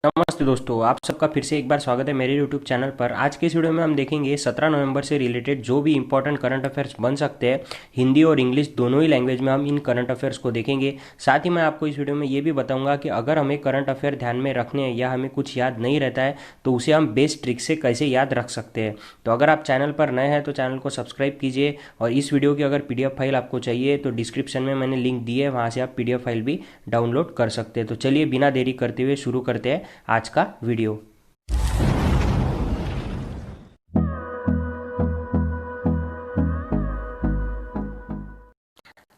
नमस्ते दोस्तों, आप सबका फिर से एक बार स्वागत है मेरे YouTube चैनल पर। आज के इस वीडियो में हम देखेंगे 17 नवंबर से रिलेटेड जो भी इंपॉर्टेंट करंट अफेयर्स बन सकते हैं। हिंदी और इंग्लिश दोनों ही लैंग्वेज में हम इन करंट अफेयर्स को देखेंगे। साथ ही मैं आपको इस वीडियो में ये भी बताऊंगा कि अगर हमें करंट अफेयर ध्यान में रखने हैं या हमें कुछ याद नहीं रहता है तो उसे हम बेस्ट ट्रिक से कैसे याद रख सकते हैं। तो अगर आप चैनल पर नए हैं तो चैनल को सब्सक्राइब कीजिए, और इस वीडियो की अगर PDF फाइल आपको चाहिए तो डिस्क्रिप्शन में मैंने लिंक दी है, वहाँ से आप PDF फाइल भी डाउनलोड कर सकते हैं। तो चलिए बिना देरी करते हुए शुरू करते हैं आज का वीडियो।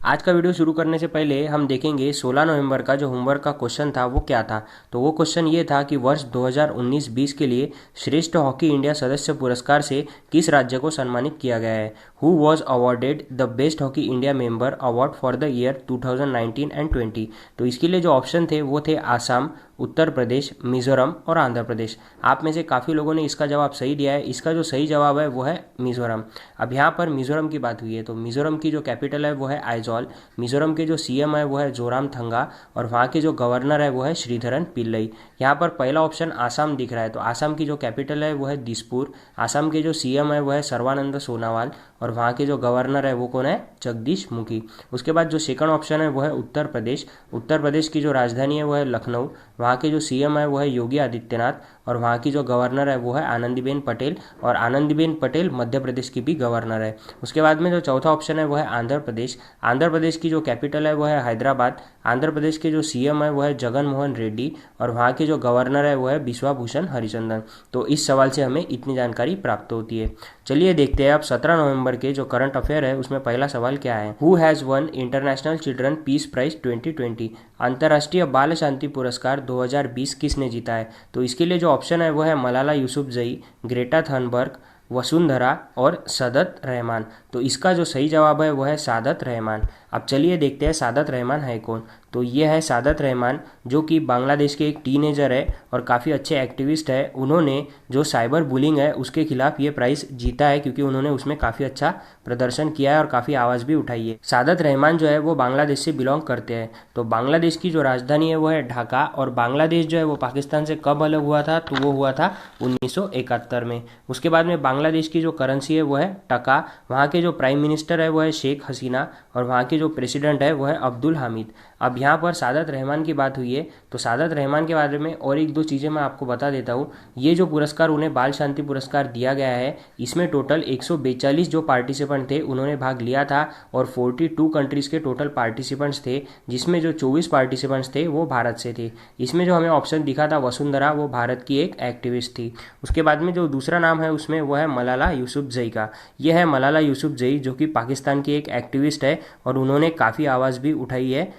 आज का वीडियो शुरू करने से पहले हम देखेंगे 16 नवंबर का जो होमवर्क का क्वेश्चन था वो क्या था। तो वो क्वेश्चन ये था कि वर्ष 2019-20 के लिए श्रेष्ठ हॉकी इंडिया सदस्य पुरस्कार से किस राज्य को सम्मानित किया गया है। Who was awarded the best hockey India member award for the year 2019 and 20। तो इसके लिए जो ऑप्शन थे वो थे आसाम, उत्तर प्रदेश, मिजोरम और आंध्र प्रदेश। आप में से काफ़ी लोगों ने इसका जवाब सही दिया है। इसका जो सही जवाब है वो है मिजोरम। अब यहाँ पर मिजोरम की बात हुई है तो मिजोरम की जो कैपिटल है वो है आइजॉल। मिजोरम के जो CM है वो है जोरामथंगा, और वहाँ के जो गवर्नर है वो है श्रीधरन पिल्लई। यहाँ पर पहला ऑप्शन आसाम दिख रहा है तो आसाम की जो कैपिटल है वो है दिसपुर। आसाम के जो CM है वो है सर्बानंद सोनोवाल, और वहाँ के जो गवर्नर है वो कौन है, जगदीश मुखी। उसके बाद जो सेकंड ऑप्शन है वो है उत्तर प्रदेश। उत्तर प्रदेश की जो राजधानी है वो है लखनऊ। वहाँ के जो CM है वो है योगी आदित्यनाथ, और वहाँ की जो गवर्नर है वो है आनंदीबेन पटेल, और आनंदीबेन पटेल मध्य प्रदेश की भी गवर्नर है। उसके बाद में जो चौथा ऑप्शन है वो है आंध्र प्रदेश। आंध्र प्रदेश की जो कैपिटल है वो है हैदराबाद। आंध्र प्रदेश के जो CM है वो है जगन मोहन रेड्डी, और वहाँ के जो गवर्नर है वो है बिश्वाभूषण हरिचंदन। तो इस सवाल से हमें इतनी जानकारी प्राप्त होती है। चलिए देखते हैं अब 17 नवंबर के जो करंट अफेयर है उसमें पहला सवाल क्या है। Who has won international children peace prize 2020। अंतर्राष्ट्रीय बाल शांति पुरस्कार 2020 किसने जीता है। तो इसके लिए जो ऑप्शन है वो है मलाला यूसुफजई, ग्रेटा थनबर्ग, वसुंधरा और सादत रहमान। तो इसका जो सही जवाब है वो है सादत रहमान। अब चलिए देखते हैं सादत रहमान है कौन। तो ये है सादत रहमान, जो कि बांग्लादेश के एक टीनेजर है और काफ़ी अच्छे एक्टिविस्ट है। उन्होंने जो साइबर बुलिंग है उसके खिलाफ ये प्राइज़ जीता है, क्योंकि उन्होंने उसमें काफ़ी अच्छा प्रदर्शन किया है और काफ़ी आवाज़ भी उठाई है। सादत रहमान जो है वो बांग्लादेश से बिलोंग करते हैं। तो बांग्लादेश की जो राजधानी है वो है ढाका, और बांग्लादेश जो है वो पाकिस्तान से कब अलग हुआ था, तो वो हुआ था 1971 में। उसके बाद में बांग्लादेश की जो करेंसी है वो है टका। वहाँ के जो प्राइम मिनिस्टर है वो है शेख हसीना, और वहाँ के जो प्रेसिडेंट है वो है अब्दुल हामिद। अब यहाँ पर सादत रहमान की बात हुई है तो सादत रहमान के बारे में और एक दो चीज़ें मैं आपको बता देता हूँ। ये जो पुरस्कार उन्हें बाल शांति पुरस्कार दिया गया है, इसमें टोटल 142 जो पार्टिसिपेंट थे उन्होंने भाग लिया था, और 42 कंट्रीज़ के टोटल पार्टिसिपेंट्स थे, जिसमें जो 24 पार्टिसिपेंट्स थे वो भारत से थे। इसमें जो हमें ऑप्शन दिखा था वसुंधरा, वो भारत की एक एक्टिविस्ट थी। उसके बाद में जो दूसरा नाम है उसमें वो है मलाला यूसुफजई का। यह है मलाला यूसुफजई, जो कि पाकिस्तान की एक एक्टिविस्ट है और उन्होंने काफ़ी आवाज़ भी उठाई है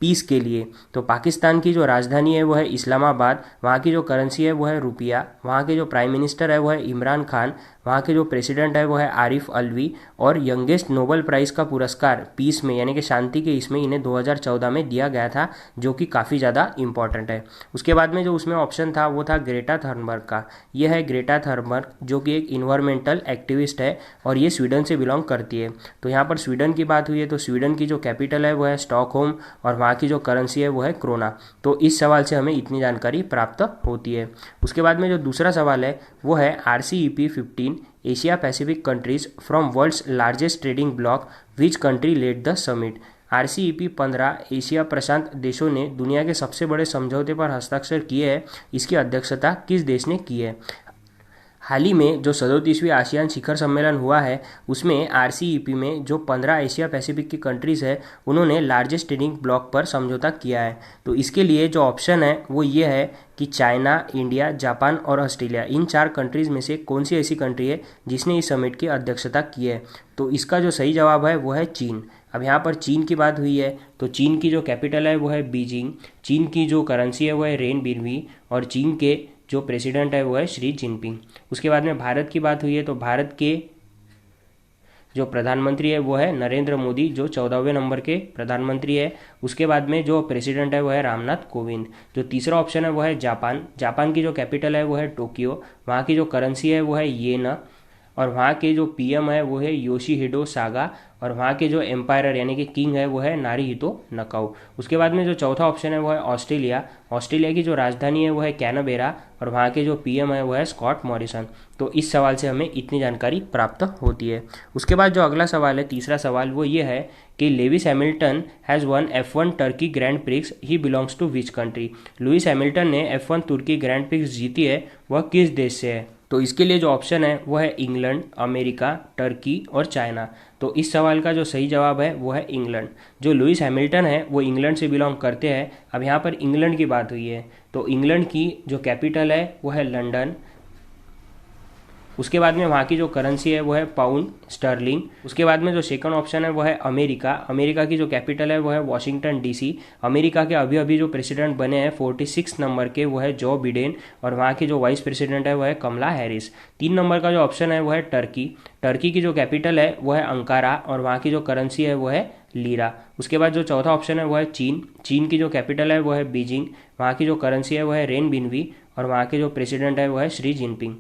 पीस के लिए। तो पाकिस्तान की जो राजधानी है वो है इस्लामाबाद। वहाँ की जो करेंसी है वो है रुपया। वहाँ के जो प्राइम मिनिस्टर है वो है इमरान खान। वहाँ के जो प्रेसिडेंट है वो है आरिफ अलवी। और यंगेस्ट नोबेल प्राइज़ का पुरस्कार पीस में यानी कि शांति के इसमें इन्हें 2014 में दिया गया था, जो कि काफ़ी ज़्यादा इंपॉर्टेंट है। उसके बाद में जो उसमें ऑप्शन था वो था ग्रेटा थर्नबर्ग का। यह है ग्रेटा थर्नबर्ग, जो कि एक इन्वायरमेंटल एक्टिविस्ट है और ये स्वीडन से बिलोंग करती है। तो यहाँ पर स्वीडन की बात हुई है तो स्वीडन की जो कैपिटल है वो है स्टॉकहोम, और वहाँ की जो करेंसी है वो है क्रोना। तो इस सवाल से हमें इतनी जानकारी प्राप्त होती है। उसके बाद में जो दूसरा सवाल है वो है RCEP 15 Asia Pacific countries from world's largest trading bloc, which country led the summit. RCEP 15 Asia प्रशांत देशों ने दुनिया के सबसे बड़े समझौते पर हस्ताक्षर किए हैं, इसकी अध्यक्षता किस देश ने की है। हाल ही में जो 37वीं आसियान शिखर सम्मेलन हुआ है उसमें RCEP में जो 15 एशिया पैसिफिक की कंट्रीज़ है उन्होंने लार्जेस्ट ट्रेडिंग ब्लॉक पर समझौता किया है। तो इसके लिए जो ऑप्शन है वो ये है कि चाइना, इंडिया, जापान और ऑस्ट्रेलिया, इन 4 कंट्रीज़ में से कौन सी ऐसी कंट्री है जिसने इस समिट की अध्यक्षता की है। तो इसका जो सही जवाब है वो है चीन। अब यहाँ पर चीन की बात हुई है तो चीन की जो कैपिटल है वो है बीजिंग। चीन की जो करेंसी है वो है रेन बिनवी, और चीन के जो प्रेसिडेंट है वो है शी जिनपिंग। उसके बाद में भारत की बात हुई है तो भारत के जो प्रधानमंत्री है वो है नरेंद्र मोदी, जो 14वें नंबर के प्रधानमंत्री है। उसके बाद में जो प्रेसिडेंट है वो है रामनाथ कोविंद। जो तीसरा ऑप्शन है वो है जापान। जापान की जो कैपिटल है वो है टोक्यो। वहाँ की जो करेंसी है वो है येन, और वहाँ के जो पीएम है वो है योशिहिडो सागा, और वहाँ के जो एम्पायर यानी कि किंग है वो है नारीहितो नकाउ। उसके बाद में जो चौथा ऑप्शन है वो है ऑस्ट्रेलिया। ऑस्ट्रेलिया की जो राजधानी है वो है कैनबेरा, और वहाँ के जो पीएम है वो है स्कॉट मॉरिसन। तो इस सवाल से हमें इतनी जानकारी प्राप्त होती है। उसके बाद जो अगला सवाल है, तीसरा सवाल, वो ये है कि Lewis Hamilton has won F1 Turkey Grand Prix, he belongs to which country. Lewis Hamilton ने F1 तुर्की ग्रैंड प्रिक्स जीती है, वह किस देश से है? तो इसके लिए जो ऑप्शन है वो है इंग्लैंड, अमेरिका, टर्की और चाइना। तो इस सवाल का जो सही जवाब है वो है इंग्लैंड। जो लुइस हैमिल्टन है वो इंग्लैंड से बिलोंग करते हैं। अब यहाँ पर इंग्लैंड की बात हुई है, तो इंग्लैंड की जो कैपिटल है वो है लंदन। उसके बाद में वहाँ की जो करेंसी है वो है पाउंड स्टर्लिंग। उसके बाद में जो सेकंड ऑप्शन है वो है अमेरिका। अमेरिका की जो कैपिटल है वो है वॉशिंगटन डीसी। अमेरिका के अभी अभी जो प्रेसिडेंट बने हैं 46 नंबर के वो है जो बिडेन, और वहाँ की जो वाइस प्रेसिडेंट है वो है कमला हैरिस। 3 नंबर का जो ऑप्शन है वो है टर्की। टर्की की जो कैपिटल है वो है अंकारा, और वहाँ की जो करेंसी है वो है लीरा। उसके बाद जो चौथा ऑप्शन है वो है चीन। चीन की जो कैपिटल है वो है बीजिंग, वहाँ की जो करेंसी है वो है रेनबिन्वी, और वहाँ के जो प्रेसिडेंट है वो है शी जिनपिंग।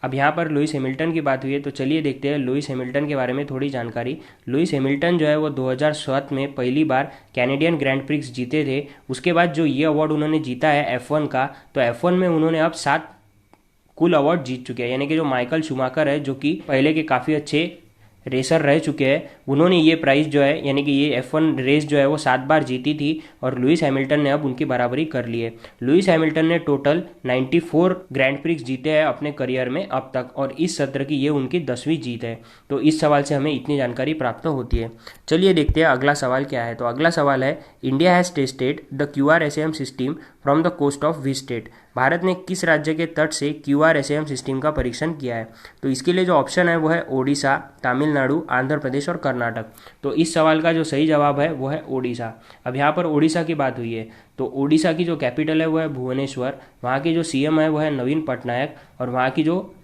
अब यहाँ पर लुइस हैमिल्टन की बात हुई है, तो चलिए देखते हैं लुइस हैमिल्टन के बारे में थोड़ी जानकारी। लुइस हैमिल्टन जो है वो 2007 में पहली बार कैनेडियन ग्रैंड प्रिक्स जीते थे। उसके बाद जो ये अवार्ड उन्होंने जीता है F1 का, तो F1 में उन्होंने अब 7 कुल अवार्ड जीत चुके हैं। यानी कि जो माइकल शूमाकर है, जो कि पहले के काफ़ी अच्छे रेसर रह चुके हैं, उन्होंने ये प्राइज़ जो है यानी कि ये F1 रेस जो है वो 7 बार जीती थी, और लुइस हैमिल्टन ने अब उनकी बराबरी कर ली है। लुइस हैमिल्टन ने टोटल 94 ग्रैंड प्रिक्स जीते हैं अपने करियर में अब तक, और इस सत्र की ये उनकी 10वीं जीत है। तो इस सवाल से हमें इतनी जानकारी प्राप्त होती है। चलिए देखते हैं अगला सवाल क्या है। तो अगला सवाल है, India has tested the QRSAM system from the coast of which state. भारत ने किस राज्य के तट से QRSAM सिस्टम का परीक्षण किया है? तो इसके लिए जो ऑप्शन है वो है ओडिशा, तमिलनाडु, आंध्र प्रदेश और कर्नाटक। तो इस सवाल का जो सही जवाब है वो है ओडिशा। अब यहाँ पर ओडिशा की बात हुई है, तो ओडिशा की जो कैपिटल है वो है भुवनेश्वर, वहाँ के जो CM है वो है नवीन पटनायक, और वहाँ की जो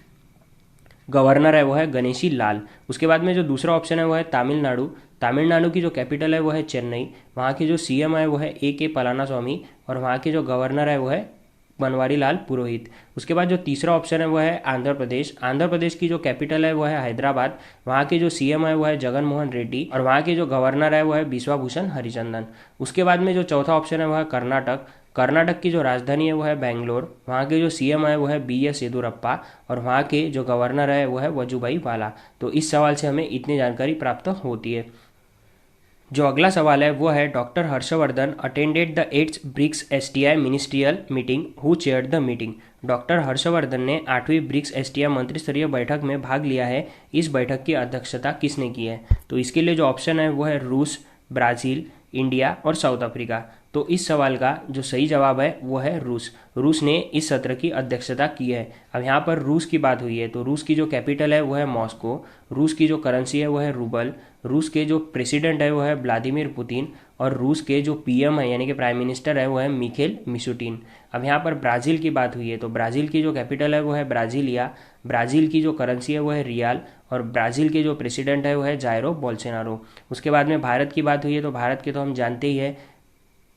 गवर्नर है वो है गणेशी लाल। उसके बाद में जो दूसरा ऑप्शन है वो है तमिलनाडु। तमिलनाडु की जो कैपिटल है वो है चेन्नई, वहाँ की जो CM है वो है AK पलानास्वामी, और वहाँ के जो गवर्नर है वो है बनवारी लाल पुरोहित। उसके बाद जो तीसरा ऑप्शन है वो है आंध्र प्रदेश। आंध्र प्रदेश की जो कैपिटल है वो है हैदराबाद, वहाँ के जो CM है वो है जगन मोहन रेड्डी, और वहाँ के जो गवर्नर है वो है बिस्वाभूषण हरिचंदन। उसके बाद में जो चौथा ऑप्शन है वो है कर्नाटक। कर्नाटक की जो राजधानी है वो है बेंगलोर, वहाँ के जो CM है वो है BS येदुरप्पा, और वहाँ के जो गवर्नर है वो है वजुभाई वाला। तो इस सवाल से हमें इतनी जानकारी प्राप्त होती है। जो अगला सवाल है वो है, doctor Harshvardhan attended the 8th BRICS STI ministerial meeting, who chaired the meeting. Doctor Harshvardhan ने 8वीं ब्रिक्स STI मंत्रिस्तरीय बैठक में भाग लिया है, इस बैठक की अध्यक्षता किसने की है? तो इसके लिए जो ऑप्शन है वो है रूस, ब्राज़ील, इंडिया और साउथ अफ्रीका। तो इस सवाल का जो सही जवाब है वो है रूस। रूस ने इस सत्र की अध्यक्षता की है। अब यहाँ पर रूस की बात हुई है, तो रूस की जो कैपिटल है वो है मॉस्को, रूस की जो करेंसी है वो है रूबल, रूस के जो प्रेसिडेंट है वो है व्लादिमीर पुतिन, और रूस के जो PM है यानी कि प्राइम मिनिस्टर है वो है मिखेल मिशुटिन। अब यहाँ पर ब्राज़ील की बात हुई है, तो ब्राज़ील की जो कैपिटल है वो है ब्राज़ीलिया, ब्राज़ील की जो करेंसी है वो है रियाल, और ब्राज़ील के जो प्रेसिडेंट है वो है जायरो बोल्सोनारो। उसके बाद में भारत की बात हुई है, तो भारत के तो हम जानते ही है,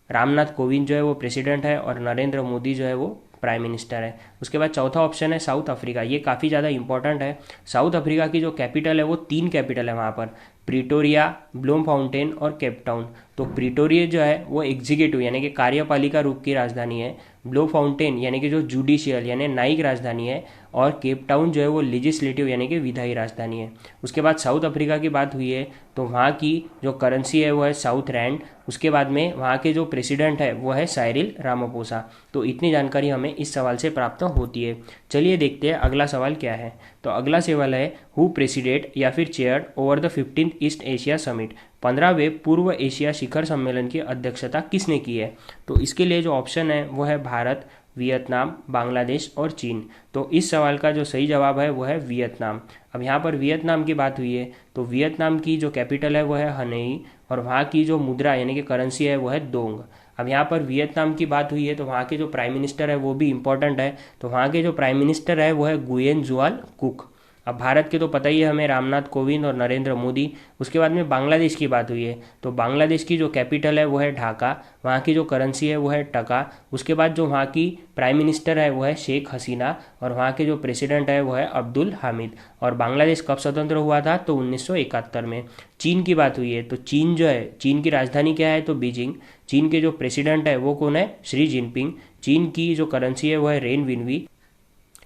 रामनाथ कोविंद जो है वो प्रेसिडेंट है, और नरेंद्र मोदी जो है वो प्राइम मिनिस्टर है। उसके बाद चौथा ऑप्शन है साउथ अफ्रीका। ये काफ़ी ज़्यादा इंपॉर्टेंट है। साउथ अफ्रीका की जो कैपिटल है वो 3 कैपिटल है वहाँ पर, प्रिटोरिया, ब्लूमफाउंटेन और केप टाउन। तो प्रिटोरिया जो है वो एग्जीक्यूटिव यानी कि कार्यपालिका रूप की राजधानी है, ब्लूमफाउंटेन यानी कि जो जुडिशियल यानी न्यायिक राजधानी है, और केप टाउन जो है वो लेजिस्लेटिव यानी कि विधायी राजधानी है। उसके बाद साउथ अफ्रीका की बात हुई है, तो वहाँ की जो करेंसी है वो है साउथ रैंड। उसके बाद में वहाँ के जो प्रेसिडेंट है वो है साइरिल रामापोसा। तो इतनी जानकारी हमें इस सवाल से प्राप्त होती है। चलिए देखते हैं अगला सवाल क्या है। तो अगला सवाल है, हु प्रेसिडेंट या फिर chaired over the 15th East Asia summit. 15वें पूर्व एशिया शिखर सम्मेलन की अध्यक्षता किसने की है? तो इसके लिए जो ऑप्शन है वो है भारत, वियतनाम, बांग्लादेश और चीन। तो इस सवाल का जो सही जवाब है वो है वियतनाम। अब यहाँ पर वियतनाम की बात हुई है, तो वियतनाम की जो कैपिटल है वो है हनोई, और वहाँ की जो मुद्रा यानी कि करेंसी है वो है दोंग। अब यहाँ पर वियतनाम की बात हुई है, तो वहाँ के जो प्राइम मिनिस्टर है वो भी इम्पोर्टेंट है। तो वहाँ के जो प्राइम मिनिस्टर है वो है गुयेन जुआल कुक। अब भारत के तो पता ही है हमें, रामनाथ कोविंद और नरेंद्र मोदी। उसके बाद में बांग्लादेश की बात हुई है, तो बांग्लादेश की जो कैपिटल है वो है ढाका, वहाँ की जो करेंसी है वो है टका। उसके बाद जो वहाँ की प्राइम मिनिस्टर है वो है शेख हसीना, और वहाँ के जो प्रेसिडेंट है वो है अब्दुल हामिद। और बांग्लादेश कब स्वतंत्र हुआ था, तो 1971 में। चीन की बात हुई है, तो चीन जो है, चीन की राजधानी क्या है, तो बीजिंग। चीन के जो प्रेसिडेंट है वो कौन है, शी जिनपिंग। चीन की जो करेंसी है वो है रेन विनवी।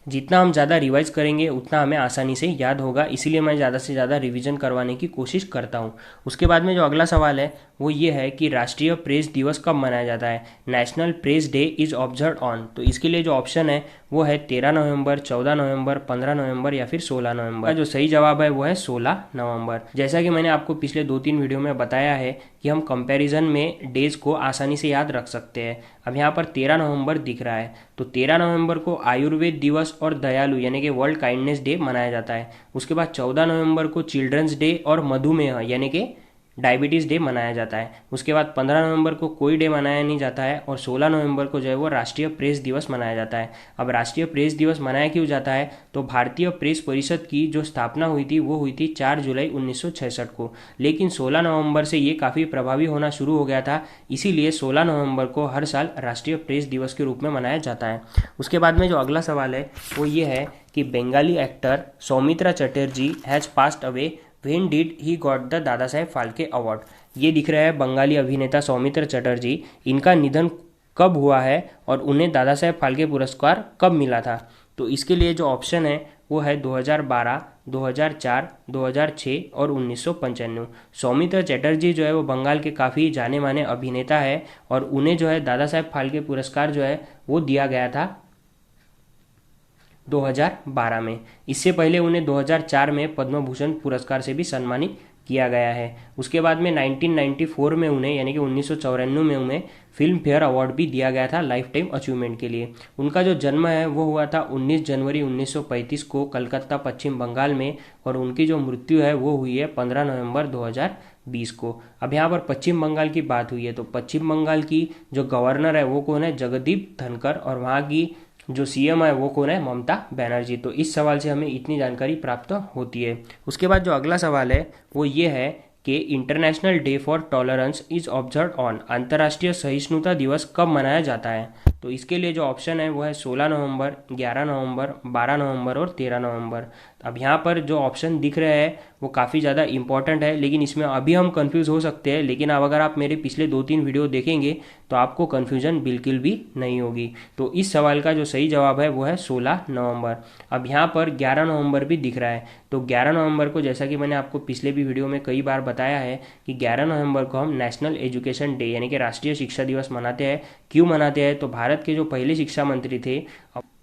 जितना हम ज़्यादा रिवाइज करेंगे उतना हमें आसानी से याद होगा, इसीलिए मैं ज़्यादा से ज़्यादा रिवीजन करवाने की कोशिश करता हूँ। उसके बाद में जो अगला सवाल है वो ये है कि राष्ट्रीय प्रेस दिवस कब मनाया जाता है। National press day is observe on, तो इसके लिए जो ऑप्शन है वो है 13 नवंबर, 14 नवंबर, 15 नवंबर या फिर 16 नवंबर। जो सही जवाब है वो है 16 नवंबर। जैसा कि मैंने आपको पिछले 2-3 वीडियो में बताया है कि हम कंपैरिजन में डेज को आसानी से याद रख सकते हैं। अब यहाँ पर 13 नवंबर दिख रहा है, तो 13 नवंबर को आयुर्वेद दिवस और दयालु यानी कि वर्ल्ड काइंडनेस डे मनाया जाता है। उसके बाद 14 नवंबर को चिल्ड्रंस डे और मधुमेह यानी कि डायबिटीज़ डे मनाया जाता है। उसके बाद 15 नवंबर को कोई डे मनाया नहीं जाता है, और 16 नवंबर को जो है वो राष्ट्रीय प्रेस दिवस मनाया जाता है। अब राष्ट्रीय प्रेस दिवस मनाया क्यों जाता है, तो भारतीय प्रेस परिषद की जो स्थापना हुई थी वो हुई थी 4 जुलाई 1966 को, लेकिन 16 नवंबर से ये काफ़ी प्रभावी होना शुरू हो गया था, इसीलिए 16 नवंबर को हर साल राष्ट्रीय प्रेस दिवस के रूप में मनाया जाता है। उसके बाद में जो अगला सवाल है वो ये है कि Bengali actor Soumitra Chatterjee has passed away, when did he got the Dada Saheb Phalke award. ये दिख रहा है बंगाली अभिनेता सौमित्र चटर्जी, इनका निधन कब हुआ है और उन्हें दादा साहेब फाल्के पुरस्कार कब मिला था। तो इसके लिए जो ऑप्शन है वो है 2012, 2004, 2006 और 1995। सौमित्र चटर्जी जो है वो बंगाल के काफ़ी जाने माने अभिनेता है, और उन्हें जो है दादा साहेब फाल्के पुरस्कार जो है वो दिया गया था 2012 में। इससे पहले उन्हें 2004 में पद्म भूषण पुरस्कार से भी सम्मानित किया गया है। उसके बाद में 1994 में उन्हें यानी कि 1994 में उन्हें फिल्म फेयर अवार्ड भी दिया गया था लाइफ टाइम अचीवमेंट के लिए। उनका जो जन्म है वो हुआ था 19 जनवरी 1935 को कलकत्ता पश्चिम बंगाल में, और उनकी जो मृत्यु है वो हुई है 15 नवंबर 2020 को। अब यहाँ पर पश्चिम बंगाल की बात हुई है, तो पश्चिम बंगाल की जो गवर्नर है वो कौन है, जगदीप धनखड़, और वहाँ की जो सीएम है वो कौन है, ममता बनर्जी। तो इस सवाल से हमें इतनी जानकारी प्राप्त होती है। उसके बाद जो अगला सवाल है वो ये है कि international day for tolerance is observe on, अंतर्राष्ट्रीय सहिष्णुता दिवस कब मनाया जाता है। तो इसके लिए जो ऑप्शन है वो है 16 नवंबर, 11 नवंबर, 12 नवंबर और 13 नवंबर। अब यहाँ पर जो ऑप्शन दिख रहे हैं वो काफ़ी ज़्यादा इंपॉर्टेंट है, लेकिन इसमें अभी हम कंफ्यूज हो सकते हैं, लेकिन अब अगर आप मेरे पिछले 2-3 वीडियो देखेंगे तो आपको कन्फ्यूजन बिल्कुल भी नहीं होगी। तो इस सवाल का जो सही जवाब है वो है 16 नवंबर। अब यहाँ पर 11 नवंबर भी दिख रहा है, तो 11 नवंबर को जैसा कि मैंने आपको पिछले भी वीडियो में कई बार बताया है कि 11 नवंबर को हम नेशनल एजुकेशन डे यानी कि राष्ट्रीय शिक्षा दिवस मनाते हैं। क्यों मनाते हैं, तो भारत के जो पहले शिक्षा मंत्री थे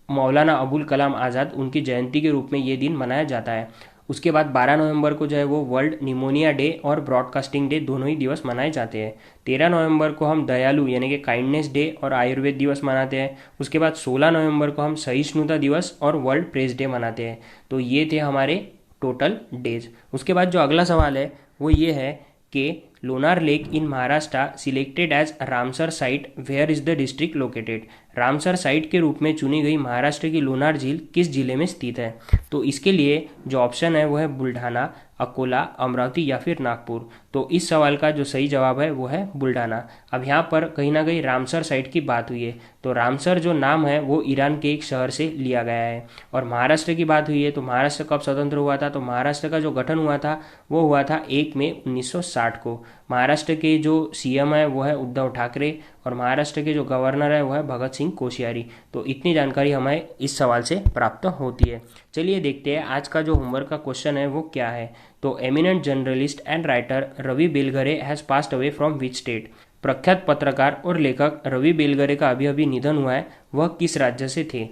मौलाना अबुल कलाम आज़ाद, उनकी जयंती के रूप में ये दिन मनाया जाता है। उसके बाद 12 नवंबर को जो है वो वर्ल्ड निमोनिया डे और ब्रॉडकास्टिंग डे दोनों ही दिवस मनाए जाते हैं। 13 नवंबर को हम दयालु यानी कि काइंडनेस डे और आयुर्वेद दिवस मनाते हैं। उसके बाद 16 नवंबर को हम सहिष्णुता दिवस और वर्ल्ड प्रेस डे मनाते हैं। तो ये थे हमारे टोटल डेज। उसके बाद जो अगला सवाल है वो ये है कि Lonar lake in Maharashtra selected as Ramsar site, where is the district located. Ramsar site के रूप में चुनी गई महाराष्ट्र की लोनार झील किस जिले में स्थित है। तो इसके लिए जो ऑप्शन है वो है बुल्ढाना, अकोला, अमरावती या फिर नागपुर। तो इस सवाल का जो सही जवाब है वो है बुल्ढाना। अब यहाँ पर कहीं ना कहीं रामसर साइट की बात हुई है, तो रामसर जो नाम है वो ईरान के एक शहर से लिया गया है। और महाराष्ट्र की बात हुई है, तो महाराष्ट्र कब स्वतंत्र हुआ था, तो महाराष्ट्र का जो गठन हुआ था वो हुआ था 1 मई 1960 को। महाराष्ट्र के जो सीएम है वो है उद्धव ठाकरे, और महाराष्ट्र के जो गवर्नर है वो है भगत सिंह कोश्यारी। तो इतनी जानकारी हमें इस सवाल से प्राप्त होती है। चलिए देखते हैं आज का जो होमवर्क का क्वेश्चन है वो क्या है। तो eminent journalist and writer Ravi Belagere has passed away from which state. प्रख्यात पत्रकार और लेखक रवि बेलगरे का अभी अभी निधन हुआ है, वह किस राज्य से थे।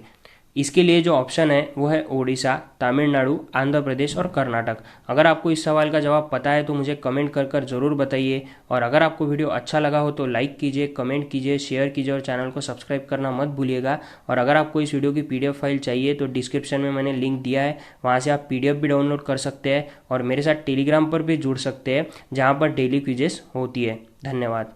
इसके लिए जो ऑप्शन है वो है ओडिशा, तमिलनाडु, आंध्र प्रदेश और कर्नाटक। अगर आपको इस सवाल का जवाब पता है तो मुझे कमेंट कर कर ज़रूर बताइए, और अगर आपको वीडियो अच्छा लगा हो तो लाइक कीजिए, कमेंट कीजिए, शेयर कीजिए और चैनल को सब्सक्राइब करना मत भूलिएगा। और अगर आपको इस वीडियो की PDF फाइल चाहिए तो डिस्क्रिप्शन में मैंने लिंक दिया है, वहाँ से आप PDF भी डाउनलोड कर सकते हैं और मेरे साथ टेलीग्राम पर भी जुड़ सकते हैं, जहाँ पर डेली क्विजेस होती है। धन्यवाद।